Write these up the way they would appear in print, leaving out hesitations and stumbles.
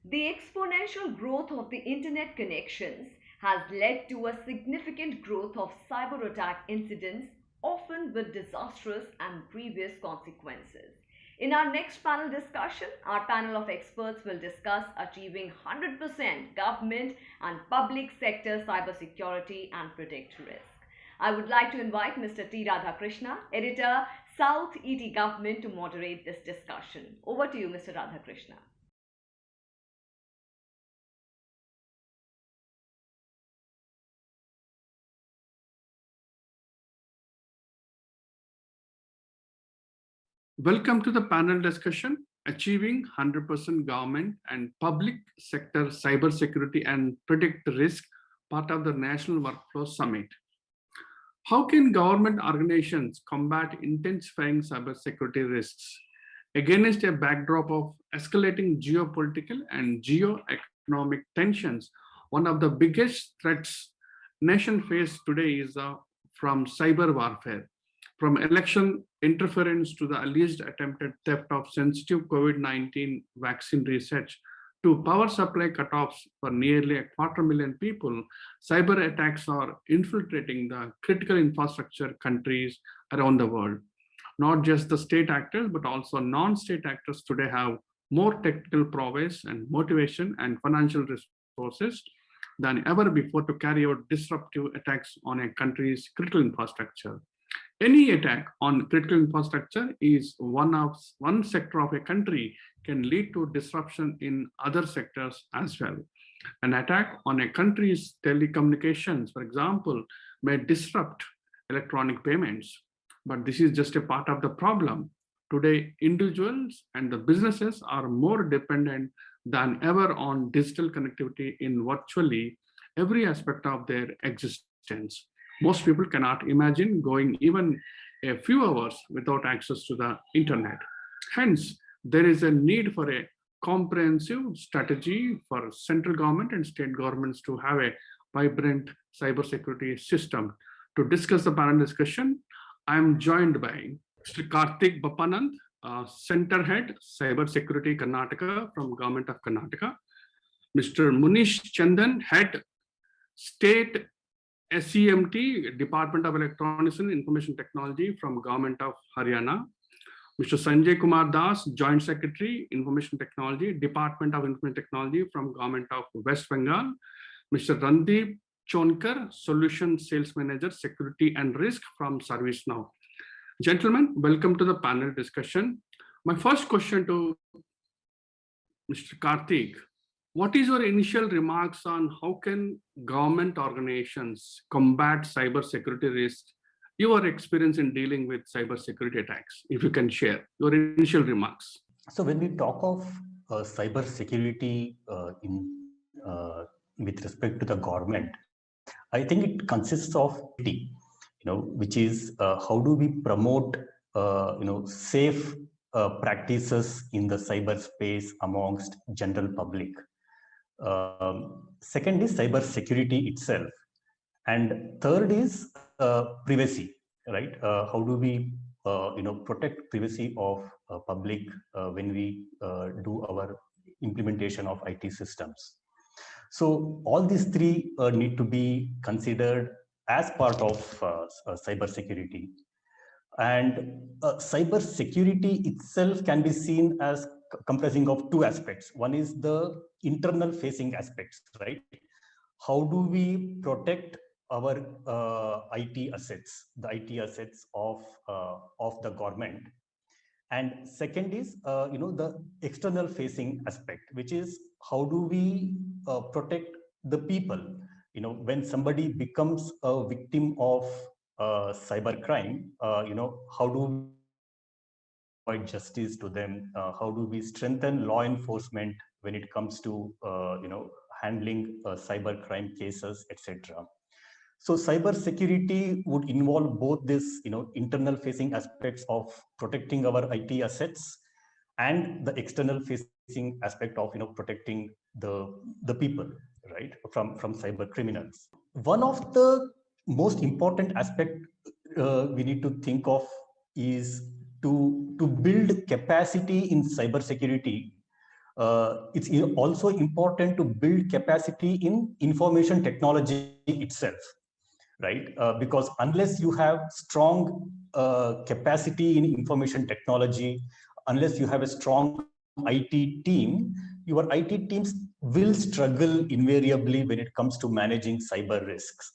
The exponential growth of the internet connections has led to a significant growth of cyber attack incidents, often with disastrous and grievous consequences. In our next panel discussion, our panel of experts will discuss achieving 100% government and public sector cybersecurity and predict risk. I would like to invite Mr. T. Radhakrishna, editor, South ETGovernment, to moderate this discussion. Over to you, Mr. Radhakrishna. Welcome to the panel discussion, Achieving 100% Government and Public Sector Cybersecurity and Predict Risk, part of the National Workflow Summit. How can government organizations combat intensifying cybersecurity risks against a backdrop of escalating geopolitical and geo-economic tensions? One of the biggest threats nation face today is from cyber warfare. From election interference to the alleged attempted theft of sensitive COVID-19 vaccine research to power supply cutoffs for nearly 250,000 people, cyber attacks are infiltrating the critical infrastructure countries around the world. Not just the state actors, but also non-state actors today have more technical prowess and motivation and financial resources than ever before to carry out disruptive attacks on a country's critical infrastructure. Any attack on critical infrastructure is one sector of a country can lead to disruption in other sectors as well. An attack on a country's telecommunications, for example, may disrupt electronic payments, but this is just a part of the problem. Today, individuals and the businesses are more dependent than ever on digital connectivity in virtually every aspect of their existence. Most people cannot imagine going even a few hours without access to the internet. Hence, there is a need for a comprehensive strategy for central government and state governments to have a vibrant cybersecurity system. To discuss the panel discussion, I am joined by Mr. Karthik Bappanad, Center Head, Cybersecurity Karnataka from Government of Karnataka. Mr. Munish Chandan, Head, State SeMT, Department of Electronics and Information Technology from Government of Haryana. Mr. Sanjay Kumar Das, Joint Secretary, Information Technology, Department of Information Technology from Government of West Bengal. Mr. Ranndeep, Chonker, Solution Sales Manager, Security and Risk from ServiceNow. Gentlemen, welcome to the panel discussion. My first question to Mr. Karthik: what is your initial remarks on how can government organizations combat cybersecurity risks? Your experience in dealing with cybersecurity attacks, if you can share your initial remarks. So when we talk of cybersecurity with respect to the government, I think it consists of which is how do we promote safe practices in the cyberspace amongst general public. Second is cyber security itself, and third is privacy, right? How do we protect privacy of public when we do our implementation of IT systems? So all these three need to be considered as part of cyber security. And cyber security itself can be seen as comprising of two aspects. One is the internal facing aspects, right? How do we protect our IT assets, the IT assets of the government? And second is the external facing aspect, which is how do we protect the people? When somebody becomes a victim of cyber crime, how do we provide justice to them? How do we strengthen law enforcement when it comes to handling cyber crime cases, etc.? So cyber security would involve both this internal facing aspects of protecting our IT assets and the external facing aspect of protecting the people, right, from cyber criminals. One of the most important aspect we need to think of is to build capacity in cybersecurity it's also important to build capacity in information technology itself, right? Because unless you have strong capacity in information technology, unless you have a strong IT team, your IT teams will struggle invariably when it comes to managing cyber risks,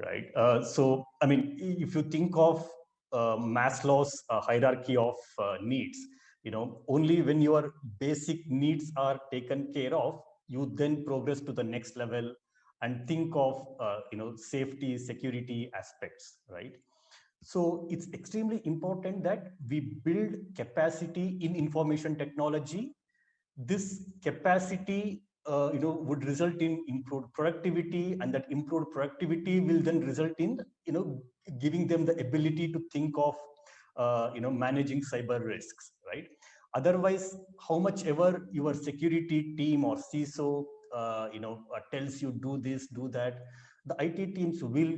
right? So, I mean, if you think of Maslow's hierarchy of needs, only when your basic needs are taken care of, you then progress to the next level and think of safety, security aspects, right? So it's extremely important that we build capacity in information technology. This capacity would result in improved productivity, and that improved productivity will then result in giving them the ability to think of managing cyber risks, right? Otherwise, how much ever your security team or CISO tells you do this, do that, the IT teams will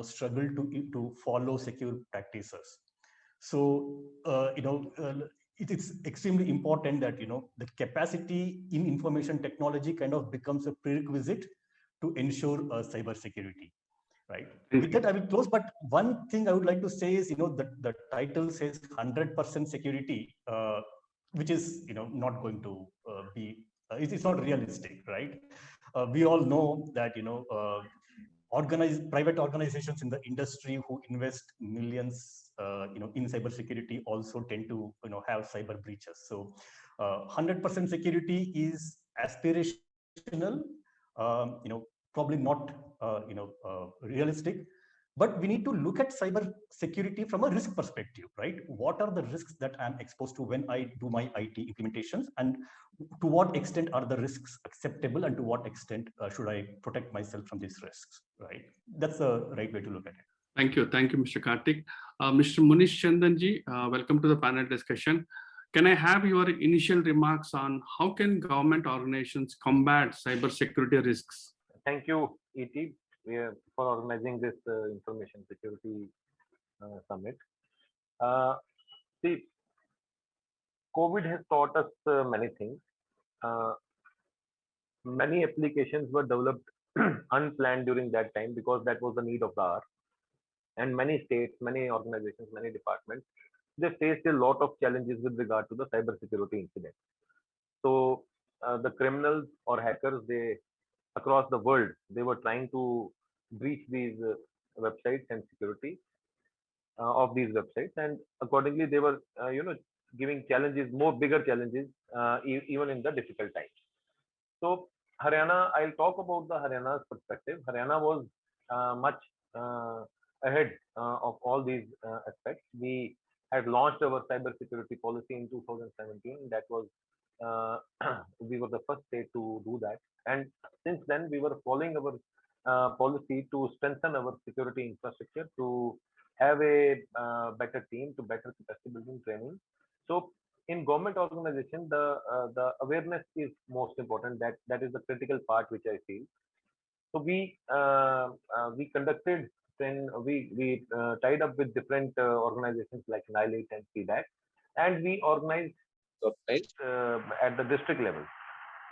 struggle to follow secure practices. So it is extremely important that the capacity in information technology kind of becomes a prerequisite to ensure cyber security, right? With that, I will close. But one thing I would like to say is, the title says 100% security, which is not going to be. It's not realistic, right? We all know that private organizations in the industry who invest millions in cybersecurity also tend to have cyber breaches. So 100% security is aspirational, probably not realistic, but we need to look at cyber security from a risk perspective, right? What are the risks that I'm exposed to when I do my IT implementations, and to what extent are the risks acceptable, and to what extent should I protect myself from these risks, right? That's the right way to look at it. Thank you, Mr. Karthik. Mr. Munish Chandanji, welcome to the panel discussion. Can I have your initial remarks on how can government organizations combat cybersecurity risks? Thank you, ET, for organizing this information security summit. See, COVID has taught us many things. Many applications were developed unplanned during that time because that was the need of the hour. And many states, many organizations, many departments, they faced a lot of challenges with regard to the cybersecurity incident. So the criminals or hackers, they across the world, they were trying to breach these websites and security of these websites, and accordingly they were giving challenges, more bigger challenges, even in the difficult times. So Haryana, I'll talk about the Haryana's perspective. Haryana was much ahead of all these aspects. We had launched our cybersecurity policy in 2017. That was we were the first state to do that, and since then we were following our policy to strengthen our security infrastructure, to have a better team, to better capacity building training. So in government organization, the awareness is most important. That is the critical part which I feel. So we conducted, then we tied up with different organizations like NILIT and CDAC, and we organized at the district level.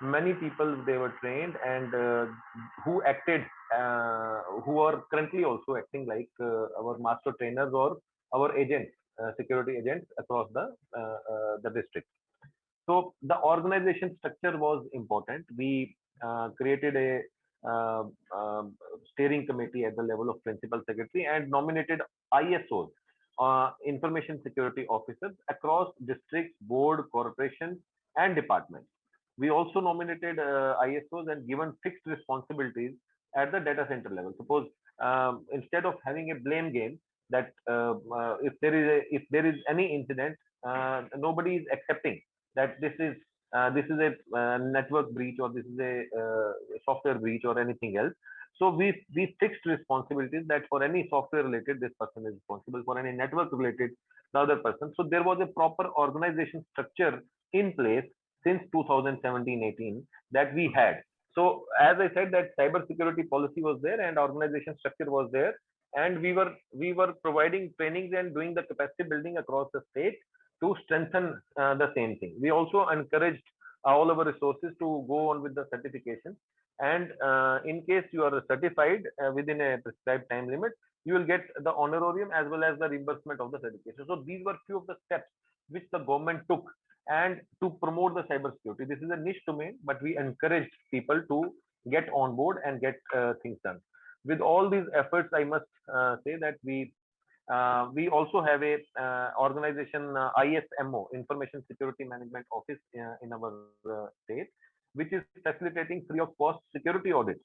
Many people, they were trained, and who acted, who are currently also acting like our master trainers or our agents, security agents across the district. So the organization structure was important. We created a steering committee at the level of principal secretary and nominated ISOs, information security officers, across districts, board, corporations, and departments. We also nominated ISOs and given fixed responsibilities at the data center level. Suppose instead of having a blame game, that if there is any incident, nobody is accepting that this is a network breach, or this is a software breach, or anything else. So we fixed responsibilities that for any software related, this person is responsible; for any network related, the other person. So there was a proper organization structure in place since 2017-18 that we had. So as I said, that cybersecurity policy was there and organization structure was there, and we were providing trainings and doing the capacity building across the state to strengthen the same thing. We also encouraged all our resources to go on with the certification. And in case you are certified within a prescribed time limit, you will get the honorarium as well as the reimbursement of the certification. So these were few of the steps which the government took and to promote the cyber security. This is a niche domain, but we encouraged people to get on board and get things done. With all these efforts, I must say that we also have a organization, ISMO, Information Security Management Office, in our state, which is facilitating free of cost security audits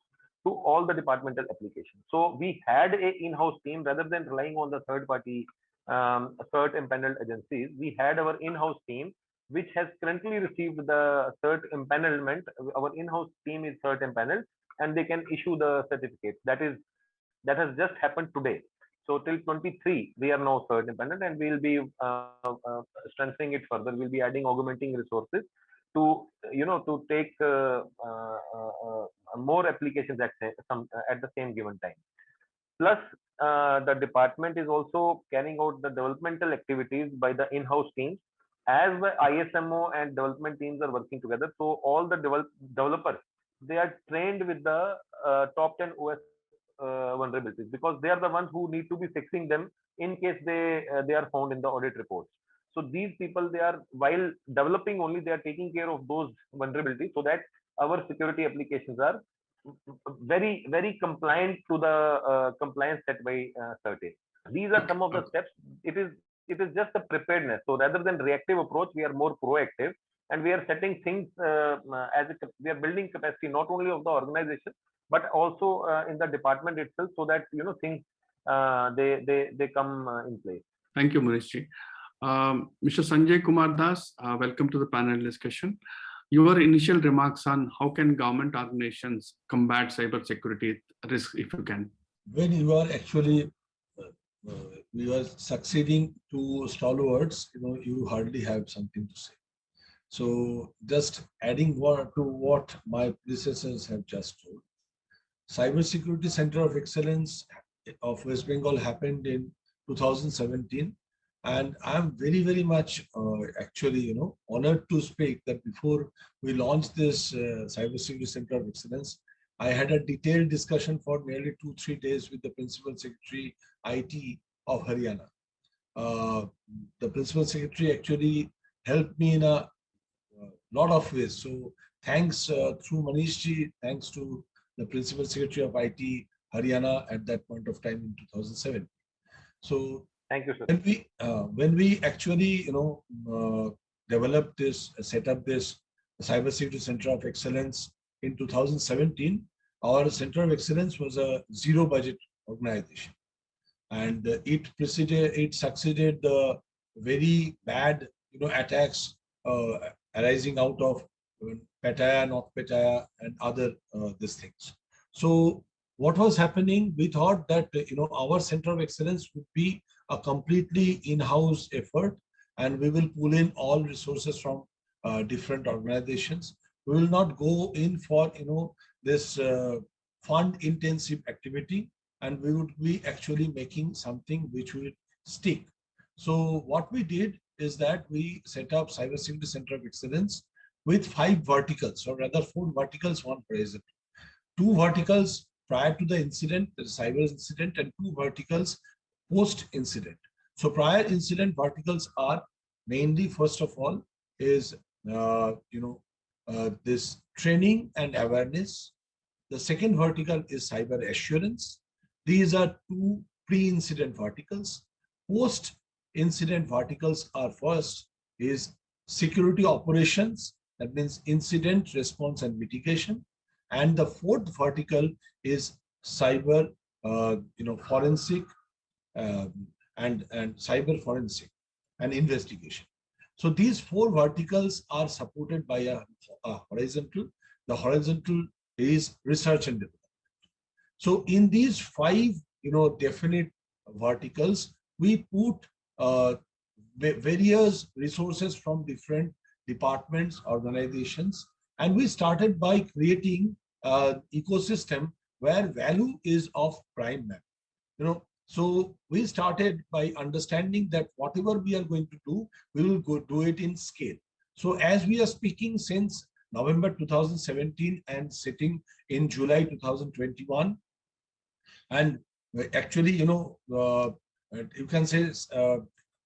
to all the departmental applications. So we had a in-house team rather than relying on the third-party cert empaneled agencies. We had our in-house team, which has currently received the cert empanelment. Our in-house team is cert empaneled, and they can issue the certificates. That has just happened today. So till 23, we are now cert empaneled, and we'll be strengthening it further. We'll be adding augmenting resources to to take more applications at the same given time. Plus, the department is also carrying out the developmental activities by the in-house teams, as the ISMO and development teams are working together. So all the developers, they are trained with the top 10 OS vulnerabilities, because they are the ones who need to be fixing them in case they are found in the audit reports. So these people, they are, while developing only, they are taking care of those vulnerabilities so that our security applications are very compliant to the compliance set by CERT. These are some of the steps. It is just a preparedness. So rather than reactive approach, we are more proactive, and we are setting things we are building capacity not only of the organization but also in the department itself, so that things they come in place. Thank you, Munish. Mr. Sanjay Kumar Das, welcome to the panel discussion. Your initial remarks on how can government organizations combat cyber security risk, if you can. When you are actually you are succeeding to stalwarts, you hardly have something to say. So just adding to what my predecessors have just told, Cybersecurity Center of Excellence of West Bengal happened in 2017. And I'm very much actually, honored to speak that before we launched this Cybersecurity Center of Excellence, I had a detailed discussion for nearly 2-3 days with the Principal Secretary IT of Haryana. The Principal Secretary actually helped me in a lot of ways. So thanks through Munish ji, thanks to the Principal Secretary of IT Haryana at that point of time in 2007. So thank you, sir. When we actually developed this, set up this Cybersecurity Center of Excellence in 2017, our Center of Excellence was a zero budget organization, and it succeeded the very bad attacks arising out of Pattaya, North Pattaya, and other these things. So what was happening? We thought that our Center of Excellence would be a completely in-house effort, and we will pull in all resources from different organizations. We will not go in for this fund-intensive activity, and we would be actually making something which will stick. So what we did is that we set up Cybersecurity Center of Excellence with 5 verticals, or rather 4 verticals, 1 horizontal. 2 verticals prior to the incident, the cyber incident, and 2 verticals post-incident. So prior incident verticals are mainly, first of all, is this training and awareness. The second vertical is cyber assurance. These are 2 pre-incident verticals. Post-incident verticals are, first is security operations, that means incident response and mitigation. And the 4th vertical is cyber forensic and cyber forensic and investigation. So these 4 verticals are supported by a horizontal. The horizontal is research and development. So in these 5 definite verticals, we put various resources from different departments, organizations, and we started by creating an ecosystem where value is of prime map. So we started by understanding that whatever we are going to do, we will do it in scale. So as we are speaking since November 2017 and sitting in July 2021, and actually, you can say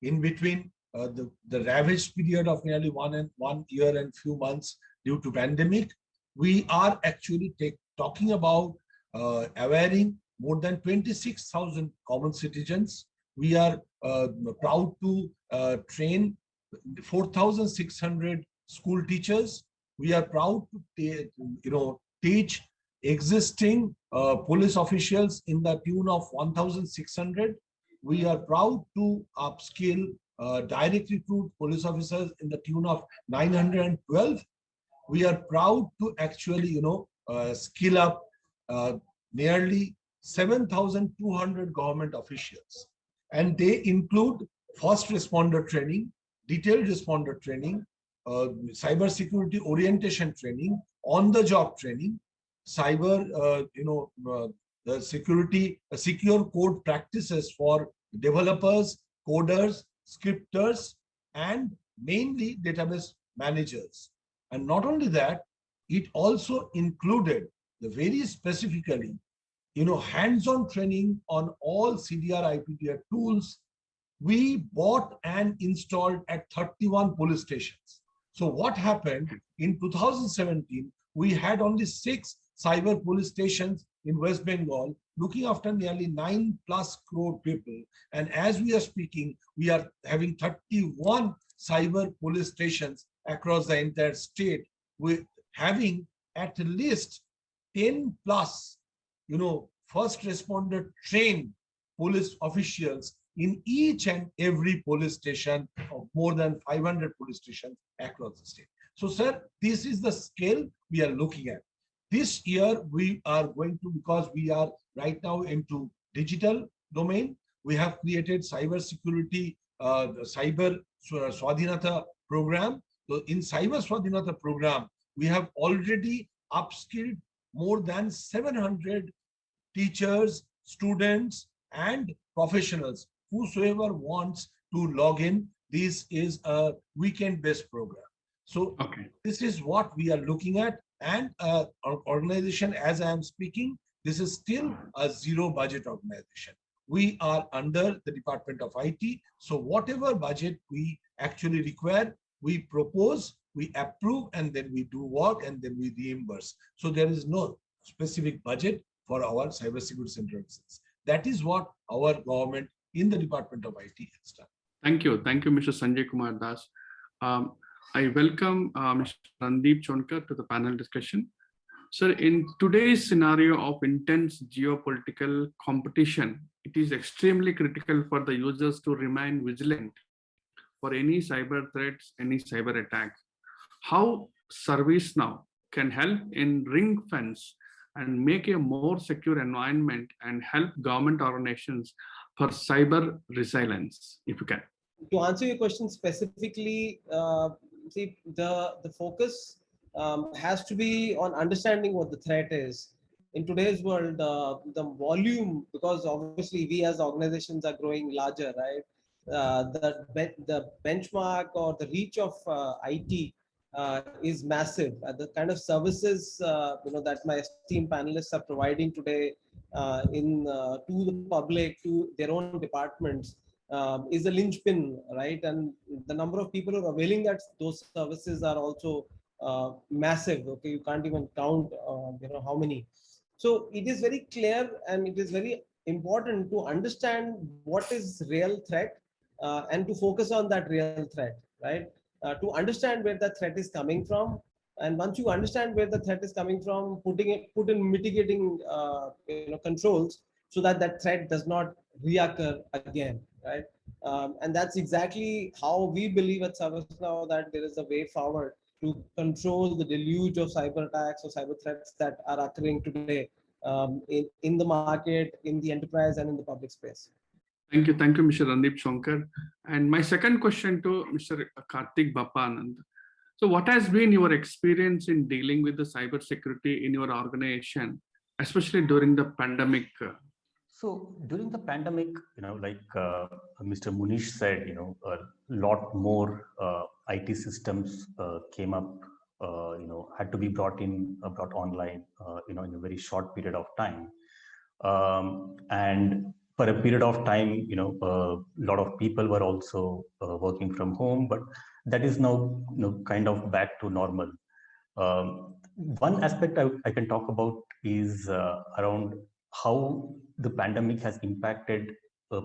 in between the ravaged period of nearly 1 year and few months due to pandemic, we are actually talking about awareing more than 26,000 common citizens. We are proud to train 4,600 school teachers. We are proud to teach existing police officials in the tune of 1,600. We are proud to upskill direct recruit police officers in the tune of 912. We are proud to actually, skill up nearly 7,200 government officials. And they include first responder training, detailed responder training, cyber security orientation training, on-the-job training, cyber, the secure code practices for developers, coders, scripters, and mainly database managers. And not only that, it also included the very specifically, hands-on training on all CDR IPDR tools. We bought and installed at 31 police stations. So what happened in 2017, we had only 6 cyber police stations in West Bengal, looking after nearly 9+ crore people. And as we are speaking, we are having 31 cyber police stations across the entire state, with having at least 10+, first responder trained police officials in each and every police station of more than 500 police stations across the state. So, sir, this is the scale we are looking at. This year, we are going to, because we are right now into digital domain, we have created cyber security, the cyber Swadhinata program. So in cyber Swadhinata program, we have already upskilled more than 700 teachers, students, and professionals. Whosoever wants to log in, this is a weekend-based program. So this is what we are looking at. And our organization, as I am speaking, this is still a zero budget organization. We are under the Department of IT. So whatever budget we actually require, we propose, we approve, and then we do work, and then we reimburse. So there is no specific budget for our cybersecurity center of excellence. That is what our government in the Department of IT has done. Thank you, Mr. Sanjay Kumar Das. I welcome Mr. Ranndeep Chonker to the panel discussion. Sir, in today's scenario of intense geopolitical competition, it is extremely critical for the users to remain vigilant for any cyber threats, any cyber attack. How ServiceNow can help in ring fence and make a more secure environment and help government organizations for cyber resilience, if you can. To answer your question specifically, see, the focus has to be on understanding what the threat is. In today's world, the volume, because obviously we as organizations are growing larger, right? The benchmark or the reach of IT is massive. The kind of services that my esteemed panelists are providing today to the public, to their own departments, is a linchpin, right? And the number of people who are availing those services are also massive. Okay, you can't even count, how many. So it is very clear, and it is very important to understand what is real threat and to focus on that real threat, right? To understand where the threat is coming from, and once you understand where the threat is coming from, put in mitigating controls so that that threat does not reoccur again, right? And that's exactly how we believe at ServiceNow that there is a way forward to control the deluge of cyber attacks or cyber threats that are occurring today in the market, in the enterprise, and in the public space. Thank you, Mr. Ranndeep Chonker. And my second question to Mr. Karthik Bappanad. So what has been your experience in dealing with the cyber security in your organization, especially during the pandemic? So during the pandemic, like Mr. Munish said, a lot more IT systems came up, had to be brought online, in a very short period of time. And for a period of time, a lot of people were also working from home, but that is now, kind of back to normal. One aspect I can talk about is around how the pandemic has impacted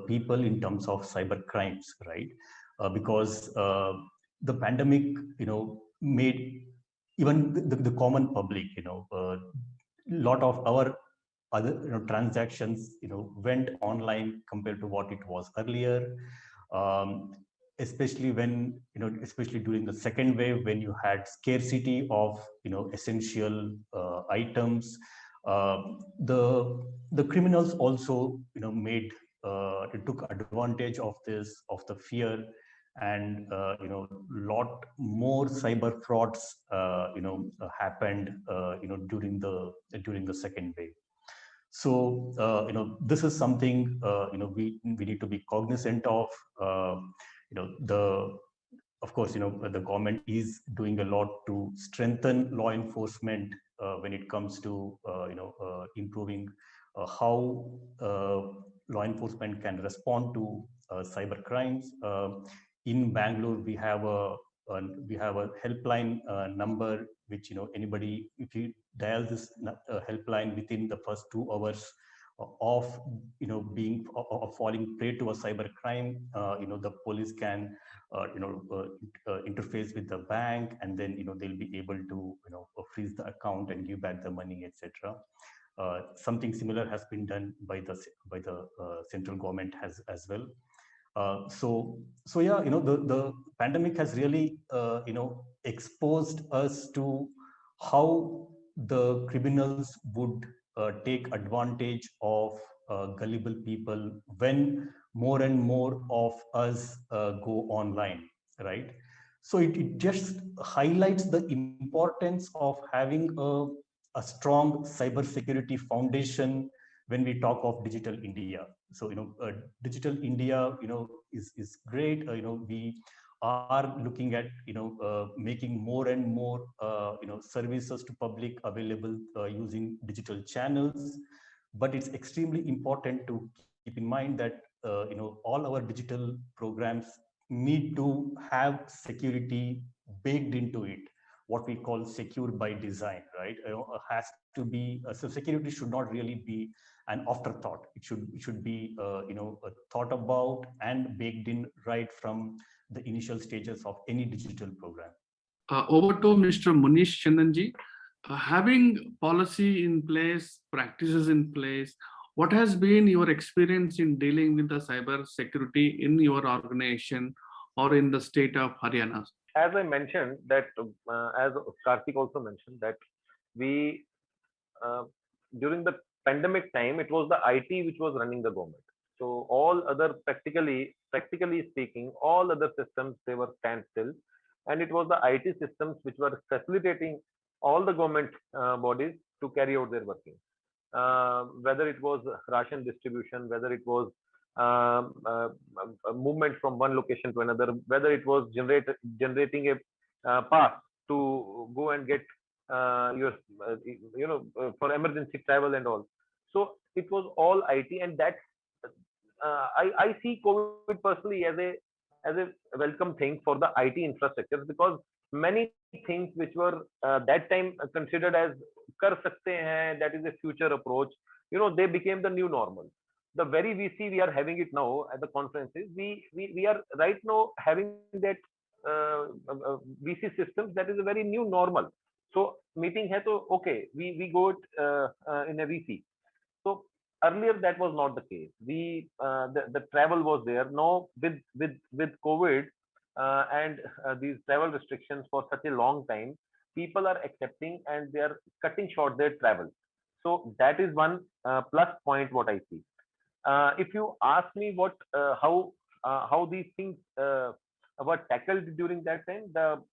people in terms of cyber crimes, right? Because the pandemic, made even the common public, lot of our other transactions, went online compared to what it was earlier. Um, Especially when especially during the second wave, when you had scarcity of essential items, uh, the criminals also made took advantage of the fear, and lot more cyber frauds happened during the second wave. So this is something we need to be cognizant of. The Of course, the government is doing a lot to strengthen law enforcement when it comes to improving how law enforcement can respond to cyber crimes. In Bangalore, we have a helpline number, which anybody, if you dial this helpline within the first 2 hours of being of falling prey to a cyber crime, the police can interface with the bank, and then they'll be able to freeze the account and give back the money, etc. Something similar has been done by the central government as well. So yeah, the pandemic has really exposed us to how the criminals would take advantage of gullible people when more and more of us go online, right? So it just highlights the importance of having a strong cybersecurity foundation when we talk of digital India. So digital India is great. We are looking at making more and more services to public available using digital channels, but it's extremely important to keep in mind that all our digital programs need to have security baked into it, what we call secure by design, right? Has to be so security should not really be an afterthought. It should be thought about and baked in right from the initial stages of any digital program. Over to Mr. Munish Chandanji. Having policy in place, practices in place, what has been your experience in dealing with the cyber security in your organization or in the state of Haryana? As I mentioned that, as Karthik also mentioned that we uh, during the pandemic time, it was the IT which was running the government. So all other practically speaking, all other systems, they were standstill, and it was the IT systems which were facilitating all the government bodies to carry out their working. Whether it was ration distribution, whether it was a movement from one location to another, whether it was generating a pass to go and get your for emergency travel and all. So it was all IT, and that I see COVID personally as a welcome thing for the IT infrastructure, because many things which were that time considered as kar sakte hain, that is a future approach, they became the new normal. The very VC we are having it now at the conferences, we are right now having that VC systems, that is a very new normal. So meeting hai to okay, we go it in a VC. So earlier that was not the case. The travel was there. Now with COVID and these travel restrictions for such a long time, people are accepting and they are cutting short their travel. So that is one plus point what I see. If you ask me how these things were tackled during that time,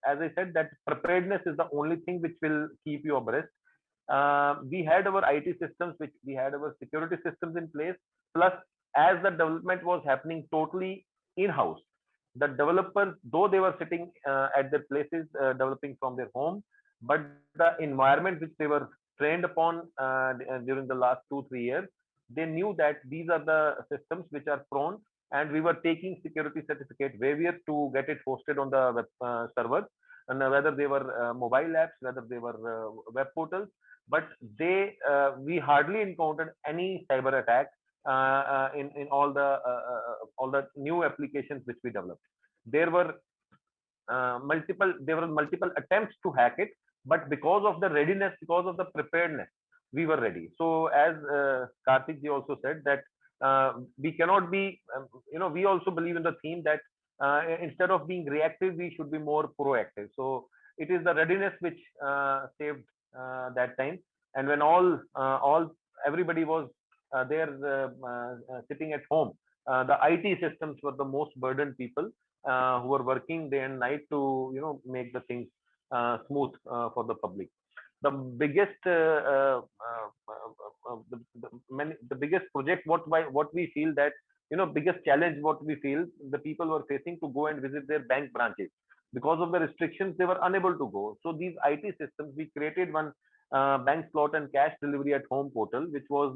as I said, that preparedness is the only thing which will keep you abreast. We had our IT systems, which we had our security systems in place. Plus, as the development was happening totally in-house, the developers, though they were sitting at their places developing from their home, but the environment which they were trained upon during the last 2 3 years, they knew that these are the systems which are prone, and we were taking security certificate waivers to get it hosted on the web servers, and whether they were mobile apps, whether they were web portals, but we hardly encountered any cyber attack in all the new applications which we developed. There were multiple attempts to hack it, but because of the readiness, because of the preparedness, we were ready. So as Karthik ji also said that we cannot be, we also believe in the theme that instead of being reactive, we should be more proactive. So it is the readiness which saved that time. And when everybody was there sitting at home, the IT systems were the most burdened people who were working day and night to make the things smooth for the public. The biggest the biggest project what we feel that biggest challenge what we feel the people were facing to go and visit their bank branches because of the restrictions they were unable to go. So these IT systems, we created one bank slot and cash delivery at home portal, which was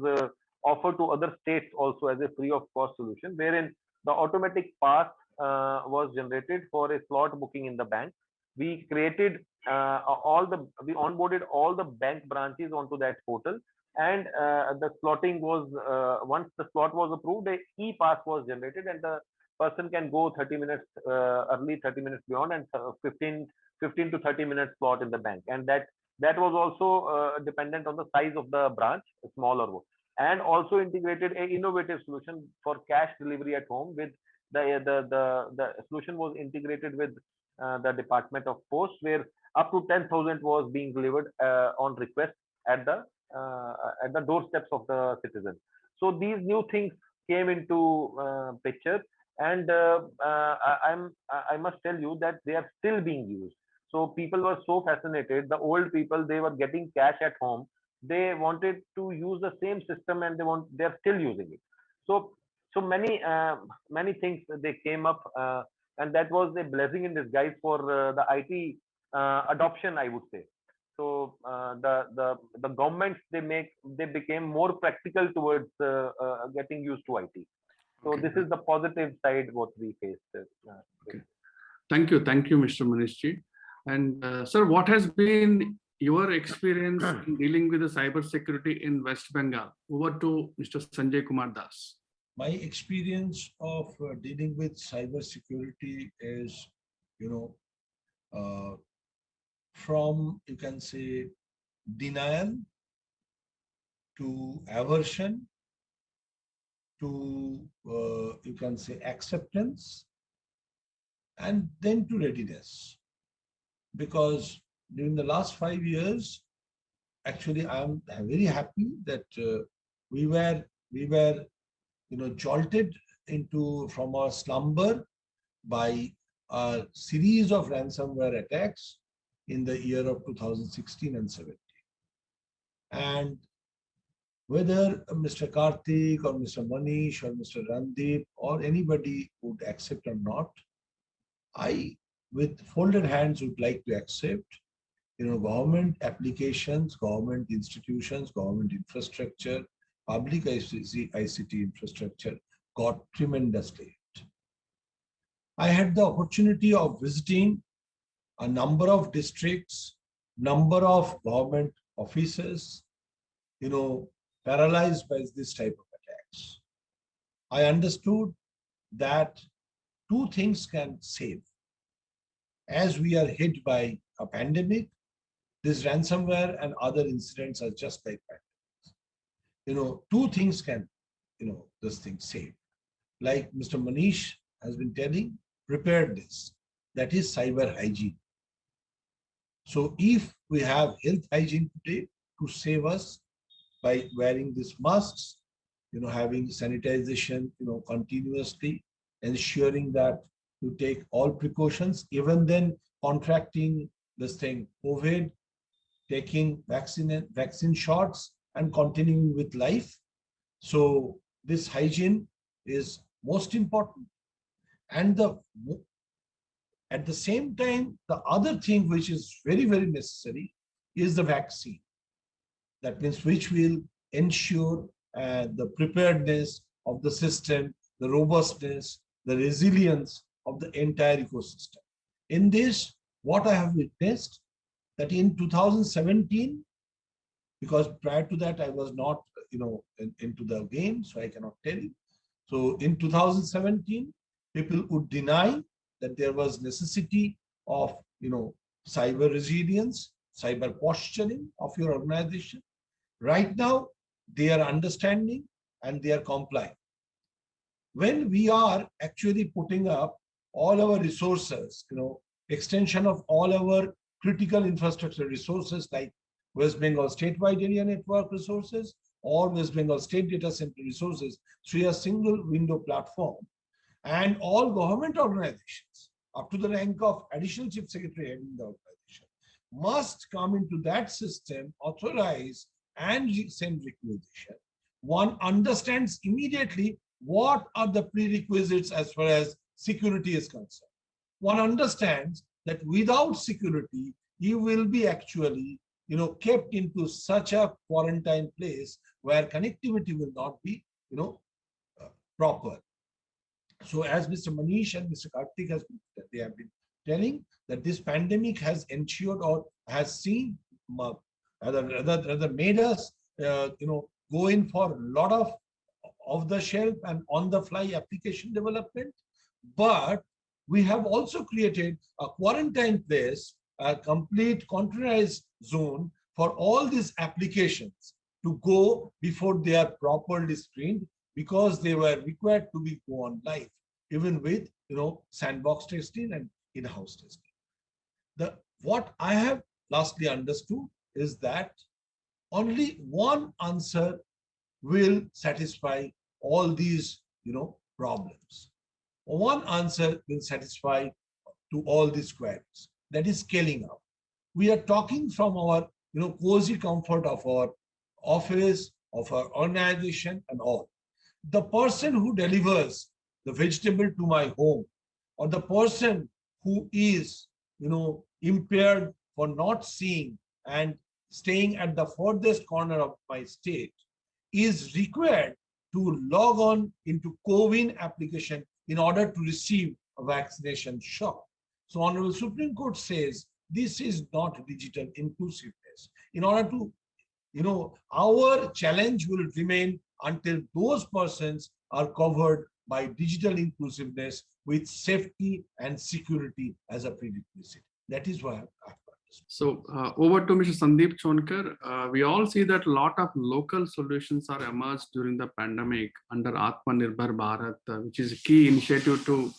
offered to other states also as a free of cost solution, wherein the automatic pass was generated for a slot booking in the bank. We created we onboarded all the bank branches onto that portal, and the slotting was once the slot was approved, a e-pass was generated, and the person can go 30 minutes early, 30 minutes beyond, and 15 to 30 minutes slot in the bank, and that was also dependent on the size of the branch, smaller one, and also integrated a innovative solution for cash delivery at home. With the solution was integrated with the Department of Post, where up to 10,000 was being delivered on request at the doorsteps of the citizen. So these new things came into picture, and I must tell you that they are still being used. So people were so fascinated. The old people, they were getting cash at home. They wanted to use the same system, and they're still using it. So many things they came up, and that was a blessing in disguise for the IT adoption, I would say. So the governments they became more practical towards getting used to IT. So Okay. this is the positive side what we faced. Okay. Thank you, Mr. Munish. And sir, what has been your experience in dealing with the cyber security in West Bengal? Over to Mr. Sanjay Kumar Das. My experience of dealing with cyber security is, from, you can say, denial to aversion to, you can say, acceptance, and then to readiness. Because during the last 5 years, actually, I'm very happy that we were jolted from our slumber by a series of ransomware attacks in the year of 2016 and 17. And whether Mr. Karthik or Mr. Munish or Mr. Ranndeep or anybody would accept or not, I, with folded hands, would like to accept, government applications, government institutions, government infrastructure, public ICT infrastructure got tremendously hit. I had the opportunity of visiting a number of districts, number of government offices, paralyzed by this type of attacks. I understood that two things can save. As we are hit by a pandemic, this ransomware and other incidents are just like pandemics. Two things can, this thing save. Like Mr. Munish has been telling, preparedness, that is cyber hygiene. So if we have health hygiene today to save us by wearing these masks, having sanitization, continuously, ensuring that you take all precautions, even then contracting this thing, COVID, taking vaccine shots and continuing with life. So this hygiene is most important. And at the same time, the other thing which is very, very necessary is the vaccine. That means which will ensure the preparedness of the system, the robustness, the resilience of the entire ecosystem. In this, what I have witnessed, that in 2017, because prior to that I was not, into the game, so I cannot tell you. So in 2017, people would deny that there was necessity of, cyber resilience, cyber posturing of your organization. Right now, they are understanding and they are complying. When we are actually putting up all our resources, extension of all our critical infrastructure resources like West Bengal statewide area network resources or West Bengal state data center resources through a single window platform, and all government organizations up to the rank of additional chief secretary heading the organization must come into that system, authorize and send requisition. One understands immediately what are the prerequisites as far as security is concerned. One understands that without security, you will be actually, kept into such a quarantine place where connectivity will not be, proper. So as Mr. Munish and Mr. Karthik they have been telling that this pandemic has ensured or has seen, rather made us, go in for a lot of off-the-shelf and on-the-fly application development. But we have also created a quarantine place, a complete containerized zone for all these applications to go before they are properly screened, because they were required to be go on live, even with sandbox testing and in-house testing. What I have lastly understood is that only one answer will satisfy all these problems. One answer will satisfy to all these queries. That is scaling up. We are talking from our cozy comfort of our office, of our organization and all. The person who delivers the vegetable to my home, or the person who is impaired for not seeing and staying at the furthest corner of my state, is required to log on into CoWIN application in order to receive a vaccination shot. So Honorable Supreme Court says this is not digital inclusiveness. In order to, our challenge will remain until those persons are covered by digital inclusiveness with safety and security as a prerequisite. That is why I've So over to Mr. Sandeep Chonker. We all see that a lot of local solutions are emerged during the pandemic under Atmanirbhar Bharat, which is a key initiative to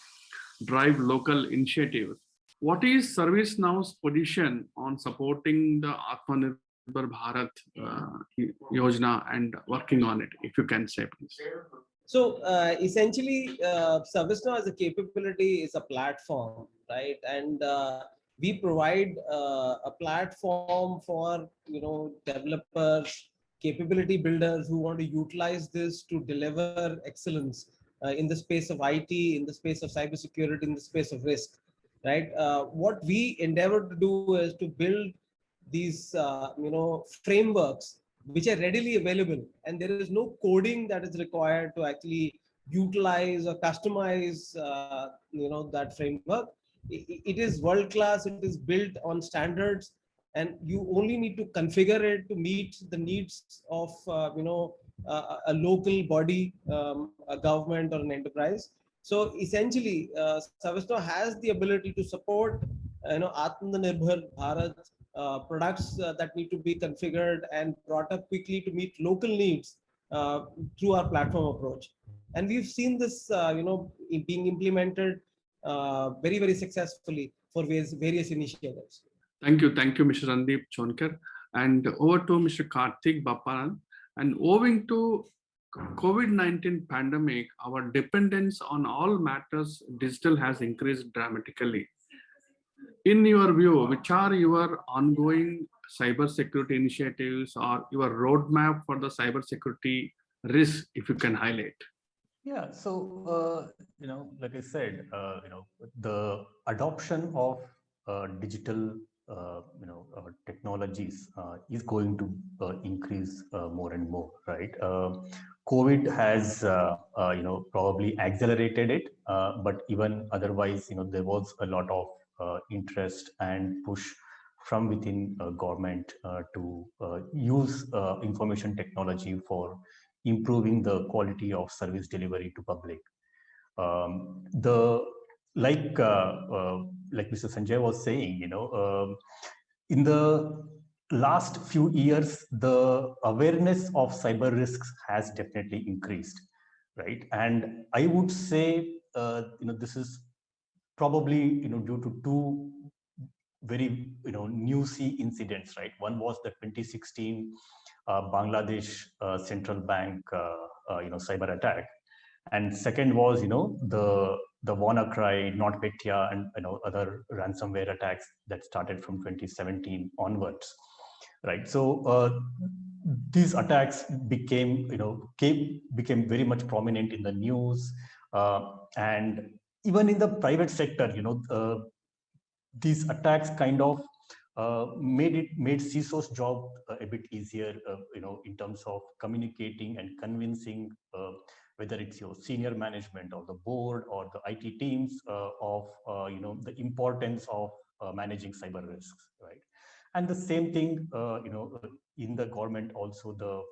drive local initiatives. What is ServiceNow's position on supporting the Atmanirbhar Bharat Yojana and working on it, if you can say, please? So essentially, ServiceNow as a capability is a platform, right? And we provide a platform for developers, capability builders who want to utilize this to deliver excellence in the space of IT, in the space of cybersecurity, in the space of risk, right? What we endeavor to do is to build these frameworks which are readily available, and there is no coding that is required to actually utilize or customize that framework. It is world class, it is built on standards, and you only need to configure it to meet the needs of a local body, a government or an enterprise. So essentially ServiceNow has the ability to support Atmanirbhar Bharat products that need to be configured and brought up quickly to meet local needs through our platform approach. And we've seen this being implemented very, very successfully for various initiatives. Thank you, Mr. Ranndeep Chonker. And over to Mr. Karthik Bappanad. And owing to COVID-19 pandemic, our dependence on all matters digital has increased dramatically. In your view, which are your ongoing cybersecurity initiatives or your roadmap for the cybersecurity risks, if you can highlight? Yeah, so like I said, the adoption of digital, technologies is going to increase more and more, right? COVID has, probably accelerated it, but even otherwise, there was a lot of interest and push from within government to use information technology for improving the quality of service delivery to public. The like like Mr. Sanjay was saying, in the last few years, the awareness of cyber risks has definitely increased, right? And I would say, this is probably due to two very newsy incidents, right? One was the 2016 Bangladesh central bank cyber attack, and second was the WannaCry, NotPetya, and other ransomware attacks that started from 2017 onwards, right? So these attacks became very much prominent in the news, and even in the private sector, these attacks kind of made CISO's job a bit easier, in terms of communicating and convincing, whether it's your senior management or the board or the IT teams, of the importance of managing cyber risks, right? And the same thing, in the government also, the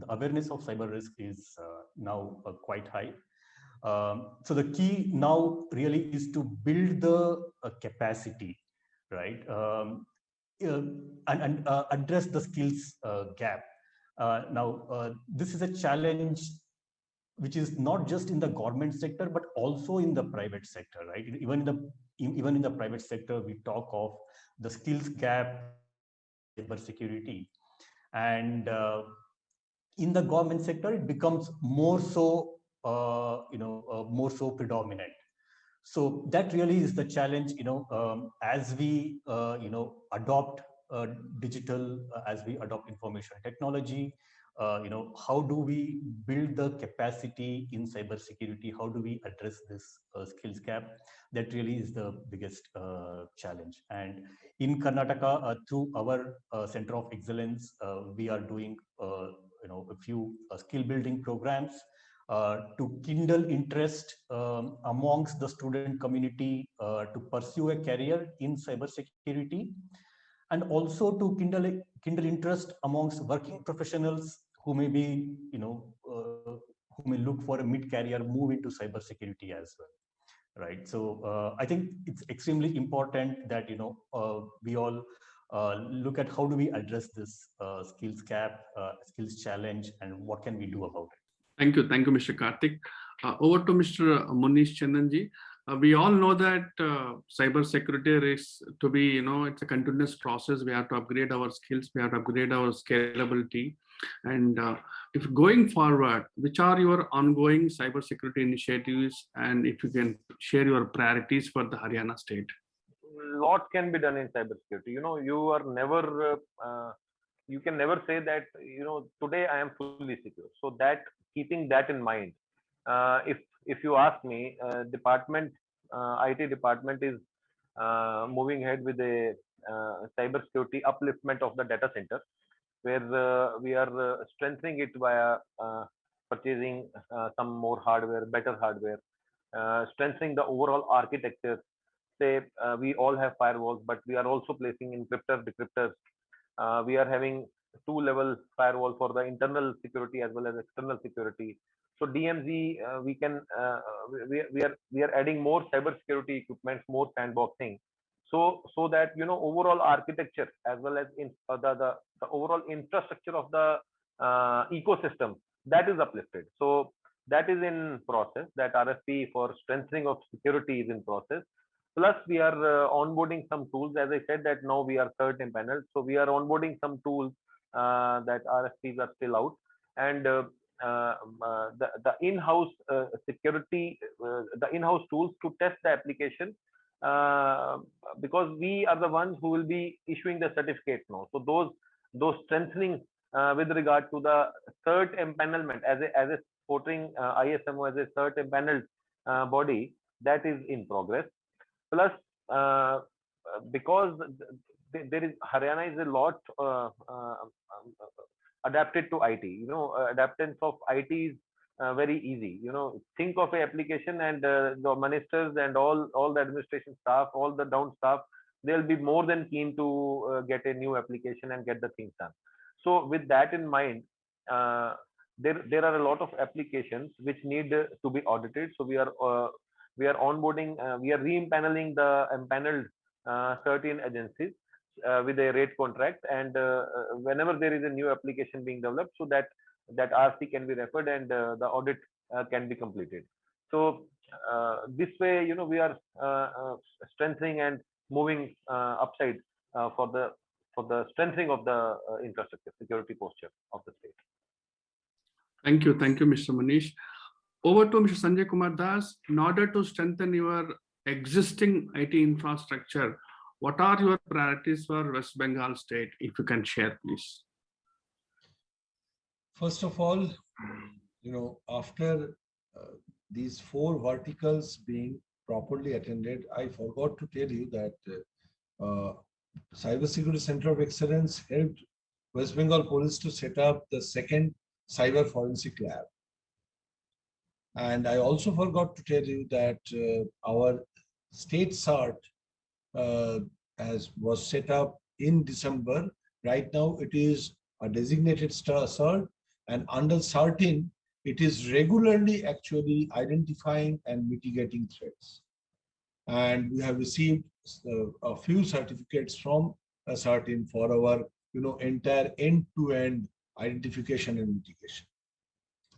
awareness of cyber risk is now quite high. So the key now really is to build the capacity, right? And address the skills gap. Now, this is a challenge which is not just in the government sector, but also in the private sector, right? Even in the private sector, we talk of the skills gap cyber security, and in the government sector, it becomes more so, more so predominant. So that really is the challenge, as we, adopt digital, as we adopt information technology, how do we build the capacity in cybersecurity? How do we address this skills gap? That really is the biggest challenge. And in Karnataka, through our Center of Excellence, we are doing, a few skill building programs to kindle interest amongst the student community to pursue a career in cybersecurity, and also to kindle interest amongst working professionals who may be, who may look for a mid-career move into cybersecurity as well, right? So I think it's extremely important that we all look at how do we address this skills gap, skills challenge, and what can we do about it. Thank you, Mr. Karthik. Over to Mr. Munish Chandanji. We all know that cyber security is to be, it's a continuous process. We have to upgrade our skills, we have to upgrade our scalability. And if going forward, which are your ongoing cyber security initiatives, and if you can share your priorities for the Haryana state? Lot can be done in cybersecurity. You are never, you can never say that, today I am fully secure. So that, keeping that in mind, if you ask me, IT department is moving ahead with a cybersecurity upliftment of the data center, where we are strengthening it via purchasing some more hardware, better hardware, strengthening the overall architecture. Say we all have firewalls, but we are also placing encryptors, decryptors. We are having two-level firewall for the internal security as well as external security. So DMZ, we can we are adding more cybersecurity equipment, more sandboxing, so that overall architecture as well as in the overall infrastructure of the ecosystem, that is uplifted. So that is in process. That RFP for strengthening of security is in process. Plus, we are onboarding some tools. As I said, that now we are third in panel, so we are onboarding some tools that RFPs are still out, and the in-house security, the in-house tools to test the application, because we are the ones who will be issuing the certificates now. So those strengthening with regard to the cert empanelment as a supporting ISMO as a cert empaneled body, that is in progress. Plus, because there is Haryana is a lot adapted to IT. Adaptance of IT is very easy. Think of a application and the ministers and all the administration staff, all the down staff, they'll be more than keen to get a new application and get the things done. So with that in mind, there are a lot of applications which need to be audited. So we are onboarding, we are re-empaneling the empaneled certain agencies with a rate contract, and whenever there is a new application being developed, so that RC can be referred and the audit can be completed. So this way, we are strengthening and moving upside for the strengthening of the infrastructure security posture of the state. Thank you, Mr. Munish. Over to Mr. Sanjay Kumar Das. In order to strengthen your existing IT infrastructure, what are your priorities for West Bengal state? If you can share, please. First of all, after these 4 verticals being properly attended, I forgot to tell you that Cybersecurity Center of Excellence helped West Bengal Police to set up the 2nd Cyber Forensic Lab. And I also forgot to tell you that our state CERT was set up in December. Right now, it is a designated CERT, and under CERT, it is regularly actually identifying and mitigating threats. And we have received a few certificates from CERT for our entire end-to-end identification and mitigation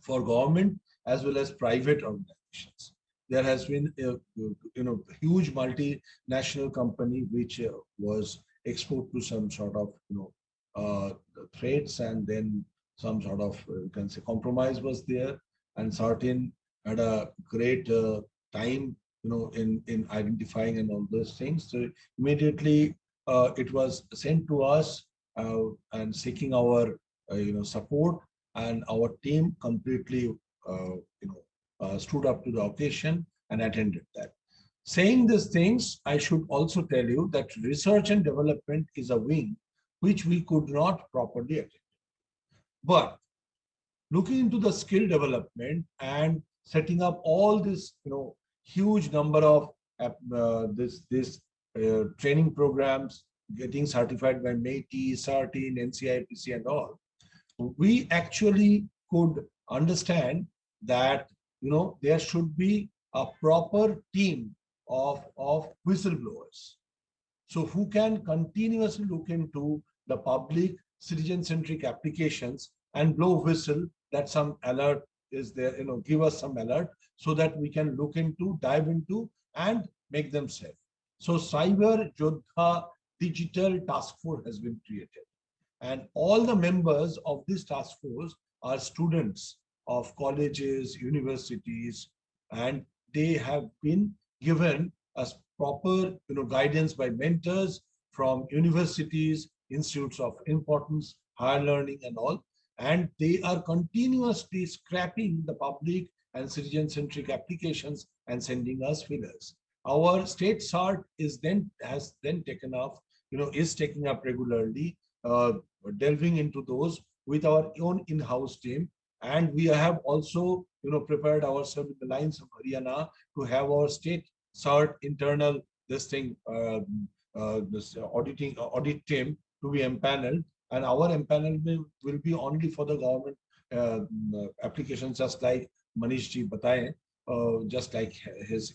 for government as well as private organizations. There has been a huge multinational company which was exposed to some sort of threats, and then some sort of you can say compromise was there, and CERT had a great time in identifying and all those things. So immediately it was sent to us and seeking our support, and our team completely stood up to the occasion and attended that. Saying these things, I should also tell you that research and development is a wing which we could not properly attend. But looking into the skill development and setting up all this huge number of training programs, getting certified by MATI, CERT, NCIPC and all, we actually could understand that there should be a proper team of whistleblowers, so who can continuously look into the public citizen-centric applications and blow whistle that some alert is there, give us some alert so that we can look into, dive into and make them safe. So Cyber Jodha Digital Task Force has been created, and all the members of this task force are students of colleges, universities, and they have been given as proper guidance by mentors from universities, institutes of importance, higher learning and all, and they are continuously scrapping the public and citizen-centric applications and sending us fillers. Our state CERT is has taken up, is taking up regularly, delving into those with our own in-house team. And we have also, prepared ourselves with the lines of Haryana to have our state CERT internal this audit team to be empaneled, and our empanelment will be only for the government applications, just like Munish ji bataye, just like his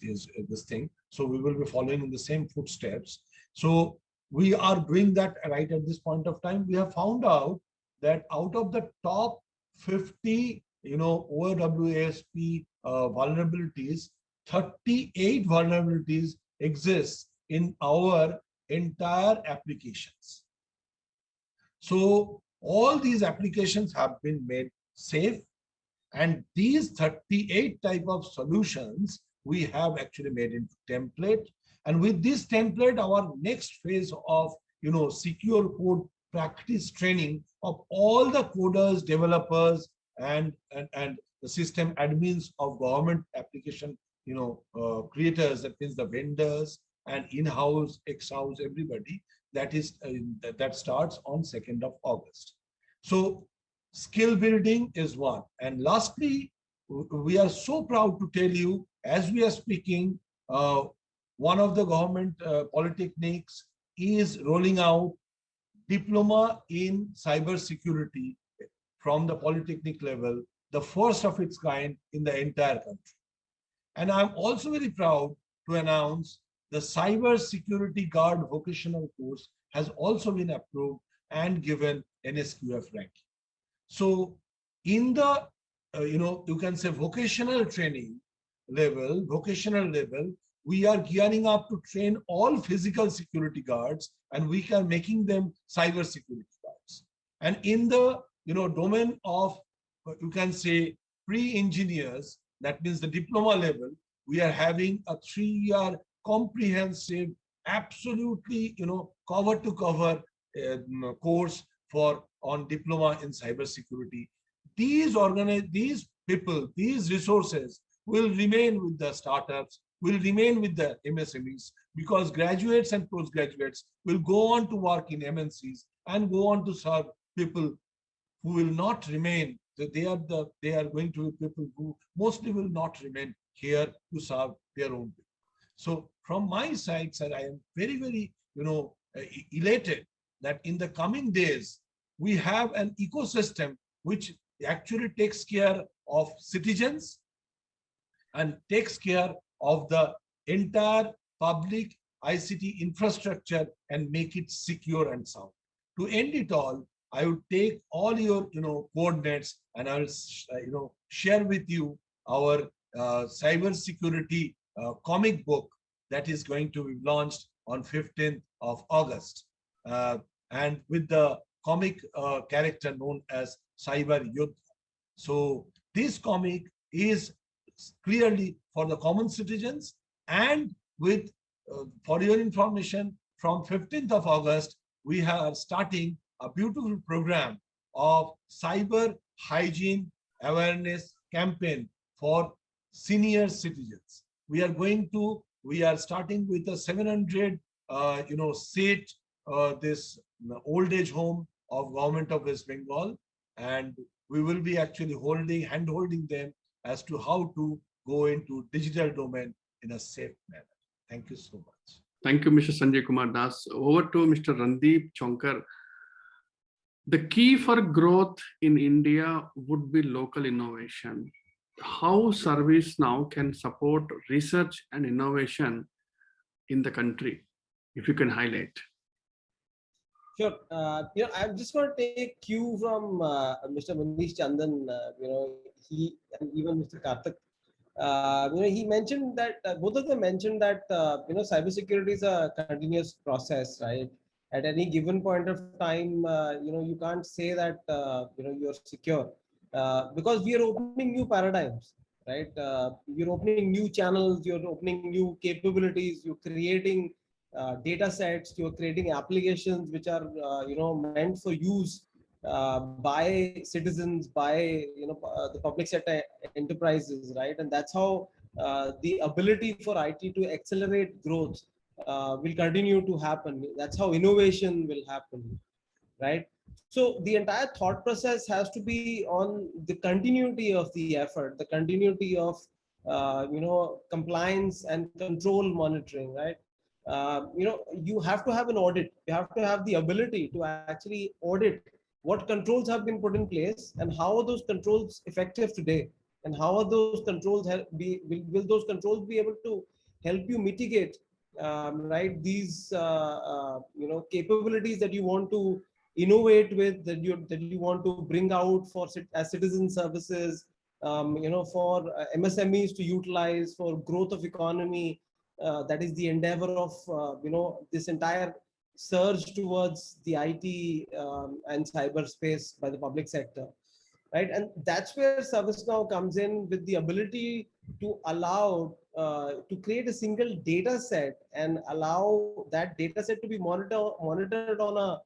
this thing. So we will be following in the same footsteps. So we are doing that right at this point of time. We have found out that out of the top 50, OWASP vulnerabilities, 38 vulnerabilities exist in our entire applications. So all these applications have been made safe, and these 38 type of solutions we have actually made into template. And with this template, our next phase of secure code practice training of all the coders, developers, and the system admins of government application, creators, that means the vendors and in-house, ex-house, everybody. That is that starts on 2nd of August. So skill building is one. And lastly, we are so proud to tell you, as we are speaking, one of the government polytechnics is rolling out diploma in cyber security from the polytechnic level, the first of its kind in the entire country. And I'm also very proud to announce the cyber security guard vocational course has also been approved and given NSQF ranking. So in the, you can say vocational level, we are gearing up to train all physical security guards, and we are making them cyber security guards. And in the, domain of, you can say pre-engineers, that means the diploma level, we are having a 3-year comprehensive, absolutely, cover to cover course on diploma in cybersecurity. These people, these resources will remain with the startups, will remain with the MSMEs, because graduates and postgraduates will go on to work in MNCs and go on to serve people who will not remain. They are going to be people who mostly will not remain here to serve their own people. So from my side, sir, I am very, very, elated that in the coming days, we have an ecosystem which actually takes care of citizens and takes care of the entire public ICT infrastructure and make it secure and sound. To end it all, I would take all your coordinates, and I will share with you our cyber security comic book that is going to be launched on 15th of August, and with the comic character known as Cyber Yudh. So this comic is clearly for the common citizens, and with for your information, from 15th of August, we are starting a beautiful program of cyber hygiene awareness campaign for senior citizens. We are starting with a 700 seat this old age home of Government of West Bengal, and we will be actually hand holding them as to how to go into digital domain in a safe manner. Thank you so much. Thank you, Mr. Sanjay Kumar Das. Over to Mr. Ranndeep Chonker. The key for growth in India would be local innovation. How ServiceNow can support research and innovation in the country, if you can highlight. Sure. I'm just going to take cue from Mr. Munish, Chandan. He and even Mr. Karthik. He mentioned that both of them mentioned that cybersecurity is a continuous process, right? At any given point of time, you can't say that you're secure because we are opening new paradigms, right? You're opening new channels, you're opening new capabilities, you're creating data sets, you're creating applications which are meant for use by citizens, by the public sector enterprises, right? And that's how the ability for IT to accelerate growth will continue to happen. That's how innovation will happen, right? So the entire thought process has to be on the continuity of the effort, the continuity of compliance and control monitoring, right? You have to have an audit. You have to have the ability to actually audit what controls have been put in place and how are those controls effective today, and how are those controls will those controls be able to help you mitigate right, these capabilities that you want to innovate with, that you want to bring out for as citizen services, for MSMEs to utilize for growth of economy. That is the endeavor of this entire surge towards the IT and cyberspace by the public sector, right? And that's where ServiceNow comes in with the ability to allow to create a single data set and allow that data set to be monitored on a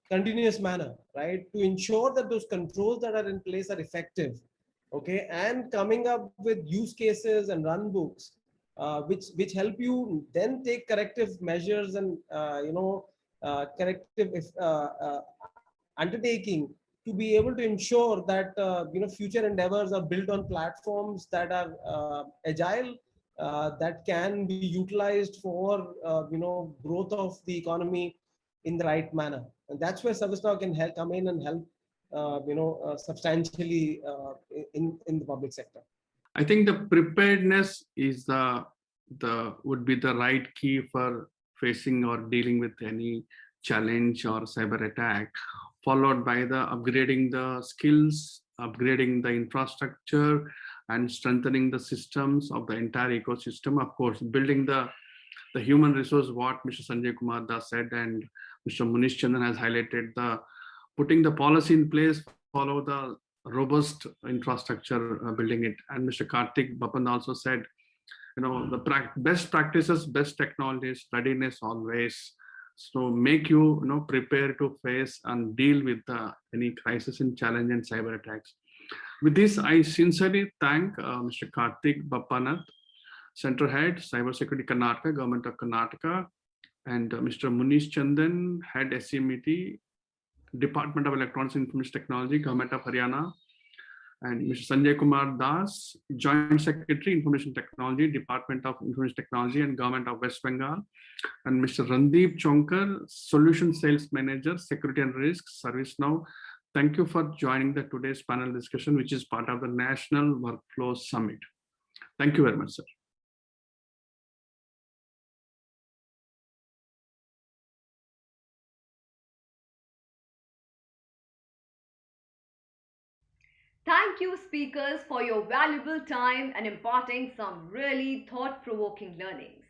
continuous manner, right? To ensure that those controls that are in place are effective, okay, and coming up with use cases and run books, which help you then take corrective measures and corrective undertaking to be able to ensure that future endeavors are built on platforms that are agile, that can be utilized for growth of the economy in the right manner. And that's where ServiceNow can help come in and help substantially in the public sector. I think the preparedness is the would be the right key for facing or dealing with any challenge or cyber attack, followed by the upgrading the skills, upgrading the infrastructure, and strengthening the systems of the entire ecosystem. Of course, building the human resource, what Mr. Sanjay Kumar Das said, and Mr. Munish Chandan has highlighted, the putting the policy in place, follow the robust infrastructure, building it. And Mr. Karthik Bappanad also said, the best practices, best technologies, readiness always. So make you, prepare to face and deal with any crisis and challenge and cyber attacks. With this, I sincerely thank Mr. Karthik Bappanad, Center Head, Cybersecurity Karnataka, Government of Karnataka, and Mr. Munish Chandan, Head SeMT, Department of Electronics and Information Technology, Government of Haryana, and Mr. Sanjay Kumar Das, Joint Secretary, Information Technology, Department of Information Technology and Government of West Bengal, and Mr. Ranndeep Chonker, Solution Sales Manager, Security and Risk, ServiceNow. Thank you for joining the today's panel discussion, which is part of the National Workflow Summit. Thank you very much, sir. Thank you, speakers, for your valuable time and imparting some really thought-provoking learnings.